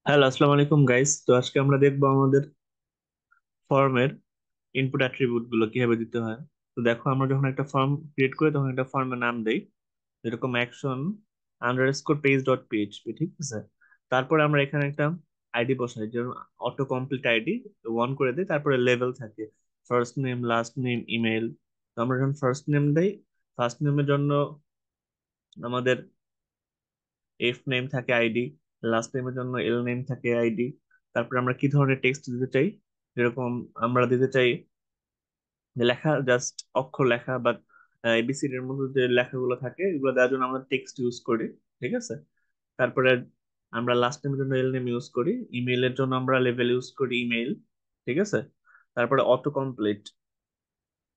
Hello, আসসালামু আলাইকুম guys. তো আজকে আমরা দেখবো আমাদের ফর্মের ইনপুট অ্যাট্রিবিউট গুলো কিভাবে দিতে হয়। তো দেখো, আমরা যখন একটা ফর্ম ক্রিয়েট করি তখন একটা ফর্মের নাম দেই, যেরকম action underscore page dot PHP, ঠিক আছে। তারপরে আমরা এখানে একটা আইডি বসাই, যেমন অটো কমপ্লিট আইডি ওয়ান করে দিই। তারপরে লেভেল থাকে first name, last name, email. তো আমরা যখন ফার্স্ট নেম দেই, ফার্স্ট নেমের জন্য আমাদের এফ নেম থাকে আইডি, লাস্ট নেমের জন্য এল নেম থাকে আইডি। তারপরে আমরা কি ধরনের টেক্সট দিতে চাই, যেরকম আমরা দিতে চাই যে লেখা, জাস্ট অক্ষর লেখা বা এবিসিডি এর মধ্যে যে লেখাগুলো থাকে এগুলো দেওয়ার জন্য আমরা টেক্সট ইউজ করি, ঠিক আছে। তারপরে আমরা লাস্ট নেমের জন্য এল নেম ইউজ করি, ইমেইলের জন্য আমরা লেভেল ইউজ করি ইমেইল, ঠিক আছে। তারপরে অটো কমপ্লিট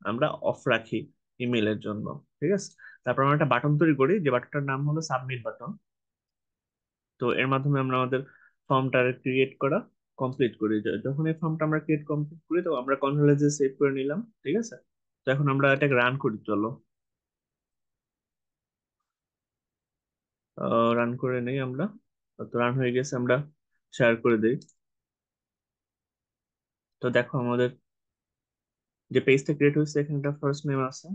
আমরা অফ রাখি ইমেইলের জন্য, ঠিক আছে। তারপর আমরা একটা বাটন তৈরি করি, যে বাটনটার নাম হলো সাবমিট বাটন। তো এর মাধ্যমে আমরা আমাদের ফর্মটা ক্রিয়েট করা কমপ্লিট করি। যখন এই ফর্মটা আমরা ক্রিয়েট কমপ্লিট করি তো আমরা কন্ট্রোল এজে সেভ করে নিলাম, ঠিক আছে। তো এখন আমরা এটাকে রান করি, চলো রান করে নেই আমরা। তো রান হয়ে গেছে, আমরা শেয়ার করে দিই। তো দেখো আমাদের যে পেজটা ক্রিয়েট হয়েছে, এখানে একটা ফার্স্ট নেম আছে,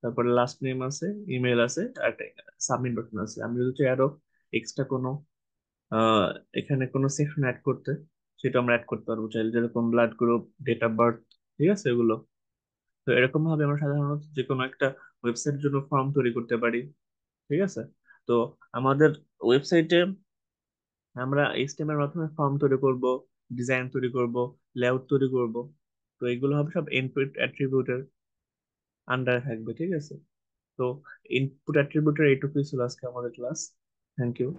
তারপরে লাস্ট নেম আছে, ইমেল আছে, আর সাবমিট বাটন আছে। আমি যদি চাই আরো এক্সট্রা কোনো আহ এখানে কোনো সেকশন অ্যাড করতে, সেটা আমরা অ্যাড করতে পারবো চাইলে, যেরকম blood group, date of birth, ঠিক আছে, এগুলো। তো এরকম ভাবে আমরা সাধারণত যে কোনো একটা ওয়েবসাইটের জন্য ফর্ম তৈরি করতে পারি, ঠিক আছে। তো আমাদের ওয়েবসাইটে আমরা এইচটিএমএল এর মাধ্যমে ফর্ম তৈরি করব, ডিজাইন তৈরি করব, লেআউট তৈরি করব। তো এগুলো হবে সব ইনপুট অ্যাট্রিবিউটের আন্ডারে থাকবে, ঠিক আছে। তো ইনপুট অ্যাট্রিবিউটের এইটুকুই ছিল আজকে আমাদের ক্লাস। Thank you.